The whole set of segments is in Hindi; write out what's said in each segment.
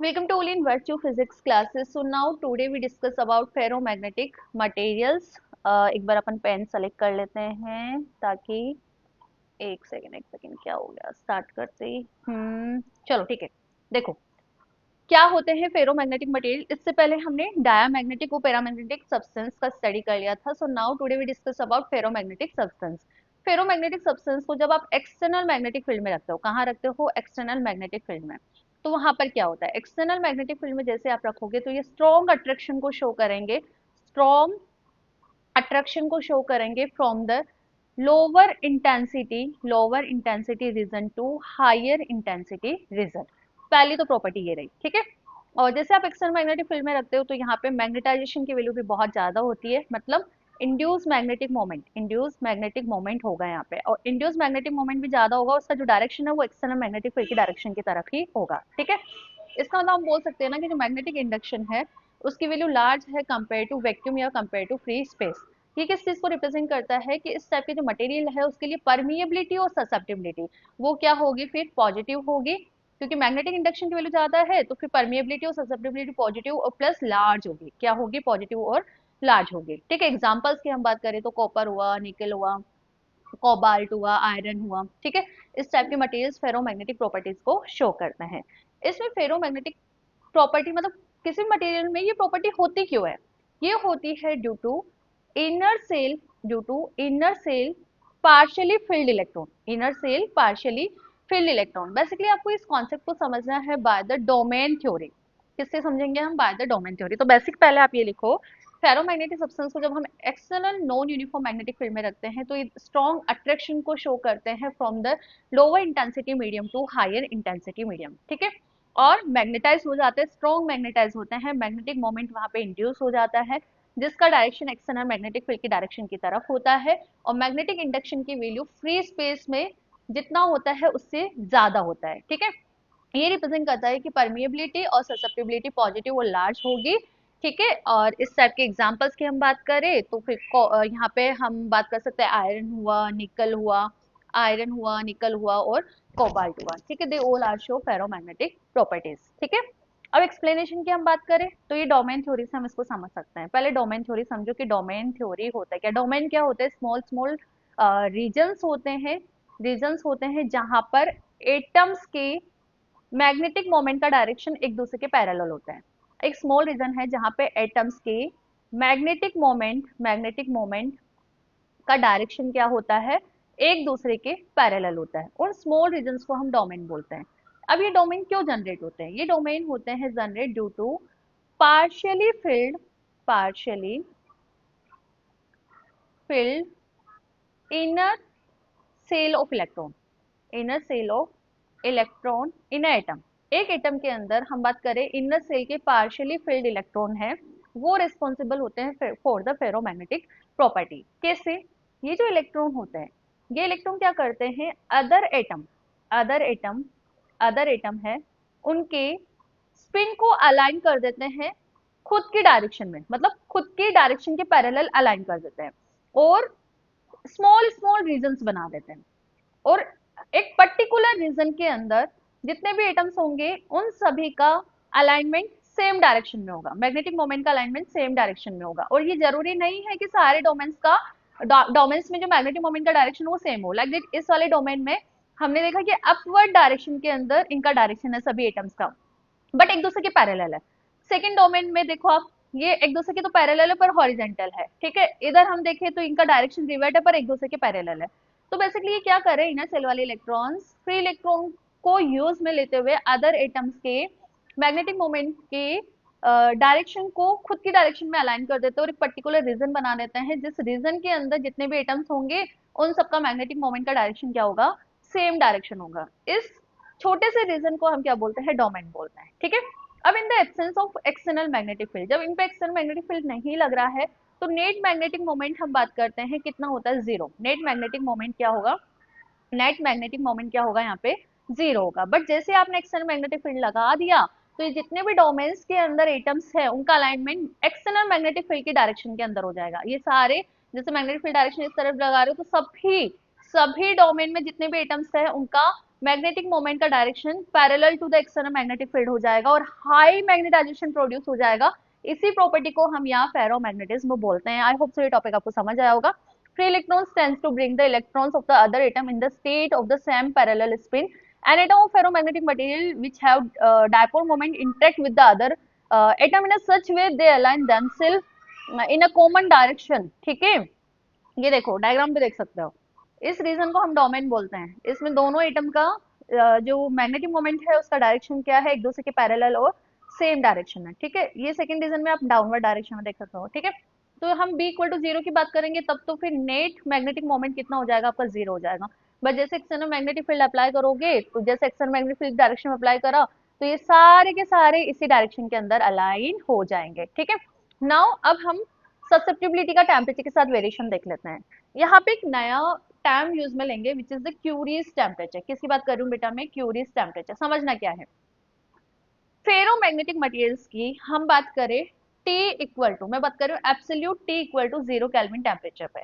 Welcome to all in virtue physics classes. So now today we discuss about ferromagnetic materials. एक बार अपन पेन सेलेक्ट कर लेते हैं ताकि एक सेकेंड क्या हो गया स्टार्ट करते ही चलो ठीक है। देखो क्या होते हैं फेरोमैग्नेटिक मटेरियल। इससे पहले हमने डायामैग्नेटिक और पैरामैग्नेटिक सब्सटेंस का स्टडी कर लिया था। So now today we discuss about ferromagnetic substance. Ferromagnetic substance को जब आप एक्सटर्नल मैग्नेटिक फील्ड में रखते हो, कहाँ रखते हो? एक्सटर्नल मैग्नेटिक फील्ड में। तो वहां पर क्या होता है? एक्सटर्नल मैग्नेटिक फील्ड में जैसे आप रखोगे तो ये स्ट्रॉन्ग अट्रैक्शन को शो करेंगे, स्ट्रॉन्ग अट्रैक्शन को शो करेंगे from the lower intensity region to higher intensity region. पहली तो प्रॉपर्टी ये रही, ठीक है। और जैसे आप एक्सटर्नल मैग्नेटिक फील्ड में रखते हो तो यहाँ पे मैग्नेटाइजेशन की वैल्यू भी बहुत ज्यादा होती है, मतलब इंड्यूस मैग्नेटिक मोमेंट होगा यहाँ पे, और इंड्यूस मैग्नेटिक मोमेंट भी ज्यादा होगा, उसका जो डायरेक्शन है वो एक्सटर्नल मैग्नेटिक फील्ड की डायरेक्शन की तरफ ही होगा, ठीक है। इसका मतलब हम बोल सकते हैं ना कि जो मैग्नेटिक इंडक्शन है उसकी वैल्यू लार्ज है कंपेयर टू वैक्यूम या कंपेयर टू फ्री स्पेस। ये किस चीज को रिप्रेजेंट करता है कि इस टाइप के जो मटेरियल है उसके लिए परमिएबिलिटी और ससेप्टिबिलिटी वो क्या होगी? फिर पॉजिटिव होगी, क्योंकि मैग्नेटिक इंडक्शन की वैल्यू ज्यादा है तो फिर परमिएबिलिटी और ससेप्टिबिलिटी पॉजिटिव और प्लस लार्ज होगी। क्या होगी? पॉजिटिव और लार्ज होगी, ठीक है। एग्जांपल्स की हम बात करें तो कॉपर हुआ, निकल हुआ, कोबाल्ट हुआ, आयरन हुआ, ठीक है। इस टाइप के मटेरियल्स फेरोमैग्नेटिक प्रॉपर्टीज को शो करते हैं। इसमें फेरोमैग्नेटिक प्रॉपर्टी मतलब किसी मटेरियल में ये प्रॉपर्टी होती क्यों है? ये होती है inner shell due to inner shell partially filled electron inner shell partially filled electron. Basically आपको इस कॉन्सेप्ट को समझना है बाय द डोमेन थ्योरी। किससे समझेंगे हम? By the domain theory. तो बेसिक पहले आप ये लिखो, फेरोमैग्नेटिक सब्सटेंस को जब हम external non uniform magnetic field में रखते हैं तो ये स्ट्रॉन्ग अट्रैक्शन को शो करते हैं from the lower intensity medium to higher intensity medium, ठीक है। और मैग्नेटाइज हो जाते हैं, स्ट्रॉन्ग मैग्नेटाइज होते हैं, मैग्नेटिक मोमेंट वहां पे इंड्यूस हो जाता है जिसका डायरेक्शन एक्सटर्नल मैग्नेटिक फील्ड की डायरेक्शन की तरफ होता है। और मैग्नेटिक इंडक्शन की वैल्यू फ्री स्पेस में जितना होता है उससे ज्यादा होता है, ठीक है। ये रिप्रेजेंट करता है कि परमिएबिलिटी और ससेप्टिबिलिटी पॉजिटिव और लार्ज होगी, ठीक है। और इस टाइप के एग्जांपल्स की हम बात करें तो फिर यहाँ पे हम बात कर सकते हैं आयरन हुआ, निकल हुआ और कोबाल्ट हुआ, ठीक है। They all are show ferromagnetic properties, ठीक है। अब एक्सप्लेनेशन की हम बात करें तो ये डोमेन थ्योरी से हम इसको समझ सकते हैं। पहले डोमेन थ्योरी समझो कि डोमेन थ्योरी होता है क्या। डोमेन क्या होता है? स्मॉल स्मॉल रीजन्स होते हैं जहां पर एटम्स के मैग्नेटिक मोमेंट का डायरेक्शन एक दूसरे के पैरेलल होता है। एक स्मॉल रीजन है जहां पे एटम्स के मैग्नेटिक मोमेंट का डायरेक्शन क्या होता है? एक दूसरे के पैरेलल होता है। उन स्मॉल रीजन्स को हम डोमेन बोलते हैं। अब ये डोमेन क्यों जनरेट होते हैं? ये डोमेन होते हैं generate due to partially filled inner shell of electron inner shell of electron in atom. एक एटम के अंदर हम बात करें इनर सेल के पार्शियली फिल्ड इलेक्ट्रॉन है, वो रिस्पॉन्सिबल होते हैं फॉर द फेरोमैग्नेटिक प्रॉपर्टी। कैसे? ये जो इलेक्ट्रॉन होते हैं ये इलेक्ट्रॉन क्या करते हैं? अदर एटम अदर एटम है उनके स्पिन को अलाइन कर देते हैं खुद की डायरेक्शन में, मतलब खुद की डायरेक्शन के पैरेलल अलाइन कर देते हैं और स्मॉल स्मॉल रीजन्स बना देते हैं। और एक पर्टिकुलर रीजन के अंदर जितने भी एटम्स होंगे उन सभी का अलाइनमेंट सेम डायरेक्शन में होगा, मैग्नेटिक मोमेंट का अलाइनमेंट सेम डायरेक्शन में होगा। और ये जरूरी नहीं है कि सारे डोमेन्स में जो मैग्नेटिक मोमेंट का डायरेक्शन वो सेम हो। लाइक इस वाले डोमेन में हमने देखा कि अपवर्ड डायरेक्शन के अंदर इनका डायरेक्शन है सभी एटम्स का, बट एक दूसरे के पैरेलल है। सेकंड डोमेन में देखो आप, ये एक दूसरे के तो पैरेलल है पर हॉरिजेंटल है, ठीक है। इधर हम देखें तो इनका डायरेक्शन रिवर्ट है पर एक दूसरे के पैरेलल है। तो बेसिकली ये क्या कर रहे हैं? इनर सेल वाले इलेक्ट्रॉन्स फ्री इलेक्ट्रॉन को यूज में लेते हुए अदर एटम्स के मैग्नेटिक मोमेंट के डायरेक्शन को खुद की डायरेक्शन में अलाइन कर देते हैं और एक पर्टिकुलर रीजन बना देते हैं जिस रीजन के अंदर जितने भी एटम्स होंगे उन सबका मैग्नेटिक मोमेंट का डायरेक्शन क्या होगा? सेम डायरेक्शन होगा। इस छोटे से रीजन को हम क्या बोलते हैं? डोमेन बोलते हैं, ठीक है। अब in the absence of external magnetic field, जब इन पे एक्सटर्नल मैग्नेटिक फील्ड नहीं लग रहा है तो नेट मैग्नेटिक मोमेंट हम बात करते हैं कितना होता है? जीरो। नेट मैग्नेटिक मोमेंट क्या होगा यहाँ पे? जीरो होगा। बट जैसे आपने एक्सटर्नल मैग्नेटिक फील्ड लगा दिया तो ये जितने भी डोमेन्स के अंदर एटम्स है उनका अलाइनमेंट एक्सटर्नल मैग्नेटिक फील्ड की डायरेक्शन के अंदर हो जाएगा। ये सारे जैसे मैग्नेटिक फील्ड डायरेक्शन इस तरफ लगा रहे हो तो सभी सभी डोमेन में जितने भी एटम्स है उनका मैग्नेटिक मोमेंट का direction parallel to the external magnetic field हो जाएगा और हाई मैग्नेटाइजेशन प्रोड्यूस हो जाएगा। इसी प्रॉपर्टी को हम यहाँ फेरोमैग्नेटिज्म बोलते हैं। आई होप सो ये टॉपिक आपको समझ आया होगा। Free electrons tends to bring the electrons of the other atom in the state of the same parallel spin. An atom of ferromagnetic material which have dipole moment interact with the other atom in a such way they align themselves in a common direction। ठीक है, ये देखो डायग्राम पे देख सकते हो। इस रीजन को हम डोमेन बोलते हैं। इसमें दोनों एटम का जो मैग्नेटिक मोमेंट है उसका डायरेक्शन क्या है, एक दूसरे के पैरेलल और सेम डायरेक्शन है। ठीक है, ये सेकंड रीजन में आप डाउनवर्ड डायरेक्शन में देख सकते हो। ठीक है, तो हम b इक्वल टू जीरो की बात करेंगे तब तो फिर नेट मैग्नेटिक मोमेंट कितना हो जाएगा आपका, जीरो हो जाएगा। बट जैसे एक्सटर्नल मैग्नेटिक फील्ड अप्लाई करोगे तो जैसे एक्सटर्नल मैग्नेटिक फील्ड डायरेक्शन में अप्लाई करा तो ये सारे के सारे इसी डायरेक्शन के अंदर अलाइन हो जाएंगे। ठीक है, नाउ अब हम ससेप्टिबिलिटी का टेम्परेचर के साथ वेरिएशन देख लेते हैं। यहाँ पे एक नया टर्म यूज में लेंगे which is the curies temperature. किसकी बात कर रही हूँ बेटा मैं, क्यूरीज टेम्परेचर। समझना क्या है, फेरोमैग्नेटिक मटेरियल्स की हम बात करें T इक्वल टू, मैं बात कर रही हूँ absolute T equal to 0 kelvin temperature पे।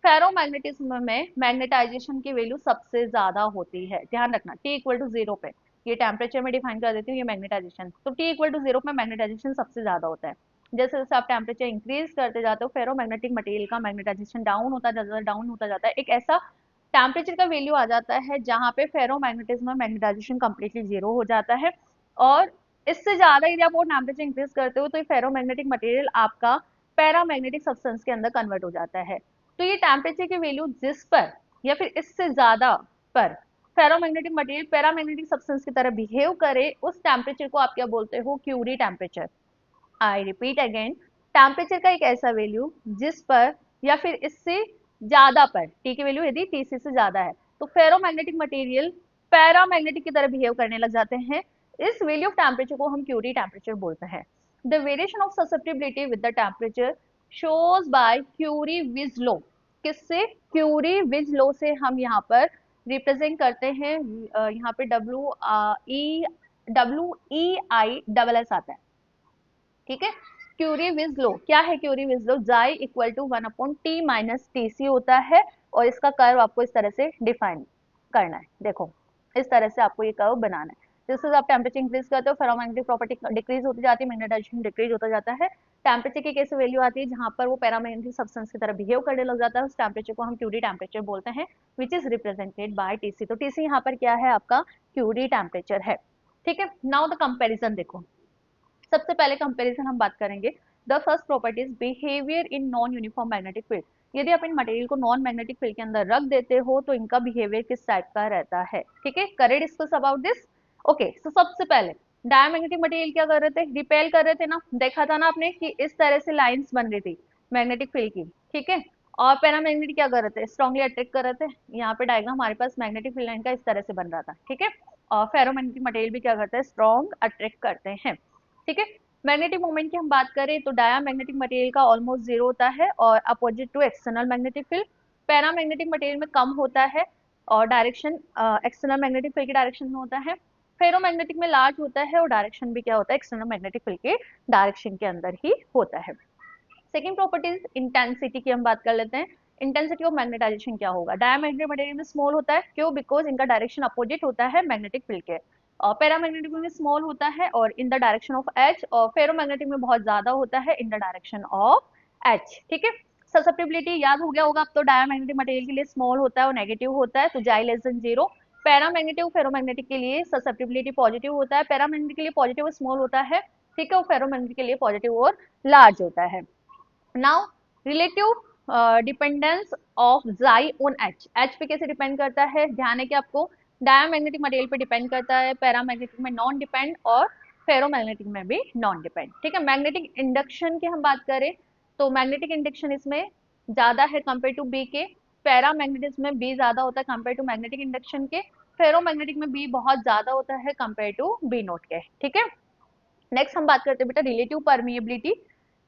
फेरोमैग्नेटिज्म में मैग्नेटाइजेशन की वैल्यू सबसे ज्यादा होती है, ध्यान रखना। T इक्वल टू 0 पे, ये टेम्परेचर में डिफाइन कर देती हूँ, ये मैग्नेटाइजेशन। तो T इक्वल टू 0 पे मैग्नेटाइजेशन सबसे ज्यादा होता है। जैसे जैसे आप टेम्परेचर इंक्रीज करते जाते हो फेरोमैग्नेटिक मटेरियल का मैग्नेटाइजेशन डाउन होता जाता है, डाउन होता जाता है। एक ऐसा टेम्परेचर का वैल्यू आ जाता है जहां पे फेरोमैग्नेटिज्म में मैग्नेटाइजेशन कंप्लीटली जीरो हो जाता है। और इससे ज्यादा यदि आप वो टेम्परेचर इंक्रीज करते हो तो ये फेरोमैग्नेटिक मटेरियल आपका पैरामैग्नेटिक सब्सटेंस के अंदर कन्वर्ट हो जाता है। तो ये टेम्परेचर की वैल्यू जिस पर या फिर इससे ज्यादा पर फेरोमैग्नेटिक मटेरियल पैरामैग्नेटिक सब्सटेंस की तरह बिहेव करे, उस टेम्परेचर को आप क्या बोलते हो, Curie temperature. I repeat again, temperature का एक ऐसा वैल्यू जिस पर या फिर इससे ज्यादा पर, टी की वैल्यू यदि टीसी से ज्यादा है तो फेरोमैग्नेटिक मटेरियल पैरामैग्नेटिक की तरह बिहेव करने लग जाते हैं। इस वैल्यू ऑफ टेम्परेचर को हम क्यूरी टेम्परेचर बोलते हैं। The variation of susceptibility with the temperature shows by Curie Weiss law. किससे, क्यूरी विज लॉ से हम यहाँ पर रिप्रेजेंट करते हैं। यहाँ पे W E I double S आता है। ठीक है, क्यूरी विज लो क्या है, क्यूरी विज लो जाई इक्वल टू 1/t-tc होता है और इसका कर्व आपको इस तरह से डिफाइन करना है। देखो इस तरह से आपको ये कर्व बनाना है। जैसे आप टेम्परेचर इंक्रीज करते हो फेरोमैग्नेटिक प्रॉपर्टी डिक्रीज होती जाती है, मैग्नेटाइजेशन डिक्रीज होता जाता है। टेम्परेचर की कैसे वैल्यू आती है जहां पर वो पैरामैग्नेटिक सब्सटेंस की तरह बिहेव करने लग जाता है, उस टेम्परेचर को हम क्यूरी टेम्परेचर बोलते हैं which is represented by TC. तो टीसी यहाँ पर क्या है, आपका क्यूरी टेम्परेचर है। ठीक है, नाउ द कंपेरिजन देखो। सबसे पहले कंपैरिजन हम बात करेंगे the first properties behaviour in non uniform magnetic field. यदि आप इन मटेरियल को नॉन मैग्नेटिक फील्ड के अंदर रख देते हो तो इनका बिहेवियर किस टाइप का रहता है। ठीक है, करें डिस्कस अबाउट दिस। ओके, तो सबसे पहले डायमैग्नेटिक मटेरियल क्या कर रहे थे, रिपेल कर रहे थे ना, देखा था ना आपने कि इस तरह से लाइंस बन रही थी मैग्नेटिक फील्ड की। ठीक है, और पैरामैग्नेटिक क्या कर रहे थे, स्ट्रांगली अट्रैक्ट कर रहे थे। यहाँ पे डायग्राम हमारे पास मैग्नेटिक फील्ड लाइन का इस तरह से बन रहा था। ठीक है, और फेरोमैग्नेटिक मटेरियल भी क्या करते हैं, स्ट्रॉन्ग अट्रैक्ट करते हैं। ठीक है, मैग्नेटिक मोमेंट की हम बात करें तो डायामैग्नेटिक मटेरियल का ऑलमोस्ट जीरो होता है और opposite to external magnetic field. Paramagnetic material में कम होता है और डायरेक्शन एक्सटर्नल मैग्नेटिक फील्ड के डायरेक्शन में होता है। फेरोमैग्नेटिक में लार्ज होता है और डायरेक्शन भी क्या होता है, एक्सटर्नल मैग्नेटिक फील्ड के डायरेक्शन के अंदर ही होता है। सेकेंड प्रॉपर्टीज इंटेंसिटी की हम बात कर लेते हैं। इंटेंसिटी ऑफ मैग्नेटाइजेशन क्या होगा, डायमैग्नेटिक मटेरियल में स्मॉल होता है, क्यों, बिकॉज इनका डायरेक्शन अपोजिट होता है मैग्नेटिक फील्ड के। और पैरामैग्नेटिक में स्मॉल होता है और in the direction of H, और फेरोमैग्नेटिक में बहुत ज्यादा होता है in the direction of H. ठीक है, ससेप्टिबिलिटी याद हो गया होगा अब तो, डायमैग्नेटिक मटेरियल के लिए स्मॉल होता है और नेगेटिव होता है तो जाई less than zero. Paramagnetic ferromagnetic के लिए ससेप्टिबिलिटी पॉजिटिव होता है, पैरामैग्नेटिक के लिए पॉजिटिव और स्मॉल होता है। ठीक है, और फेरोमैग्नेटिक के लिए पॉजिटिव और लार्ज होता है। नाउ रिलेटिव डिपेंडेंस ऑफ जाई ऑन एच, एच पे कैसे डिपेंड करता है, ध्यान है कि आपको डायमैग्नेटिक मटेरियल पे डिपेंड करता है, पैरामैग्नेटिक में नॉन डिपेंड और फेरोमैग्नेटिक में भी नॉन डिपेंड। ठीक है, मैग्नेटिक इंडक्शन की हम बात करें तो मैग्नेटिक इंडक्शन इसमें ज्यादा है कंपेयर टू बी के, पैरामैग्नेटिज्म में बी ज्यादा होता है कंपेयर टू मैग्नेटिक इंडक्शन के, फेरोमैग्नेटिक में बी बहुत ज्यादा होता है कंपेयर टू बी नोट के। ठीक है, नेक्स्ट हम बात करते हैं बेटा रिलेटिव परमिएबिलिटी।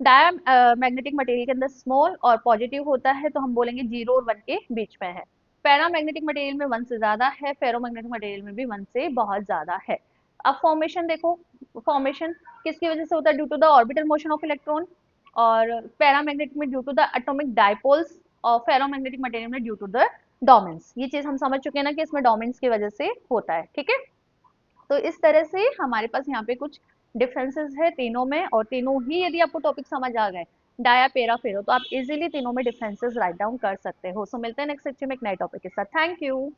मैग्नेटिक मटेरियल के अंदर स्मॉल और पॉजिटिव होता है तो हम बोलेंगे 0 और 1 के बीच में है। पैरामैग्नेटिक मटेरियल में 1 से ज्यादा है, फेरोमैग्नेटिक मटेरियल में भी 1 से बहुत ज्यादा है। अब फॉर्मेशन देखो, फॉर्मेशन किसकी वजह से होता है, due to the orbital motion of electron, और पैरामैग्नेटिक में due to the atomic dipoles, और फेरोमैग्नेटिक मटेरियल में ड्यू टू द डोमेन्स, ये चीज हम समझ चुके हैं ना कि इसमें डोमेन्स की वजह से होता है, ठीक है। तो इस तरह से हमारे पास यहाँ पे कुछ डिफरेंसेस है तीनों में, और तीनों ही यदि आपको टॉपिक समझ आ गए, डाया पेरा फेरो, तो आप इजीली तीनों में डिफरेंसेस राइट डाउन कर सकते हो। सो मिलते हैं नेक्स्ट सेक्शन में एक नए टॉपिक के साथ। Thank you.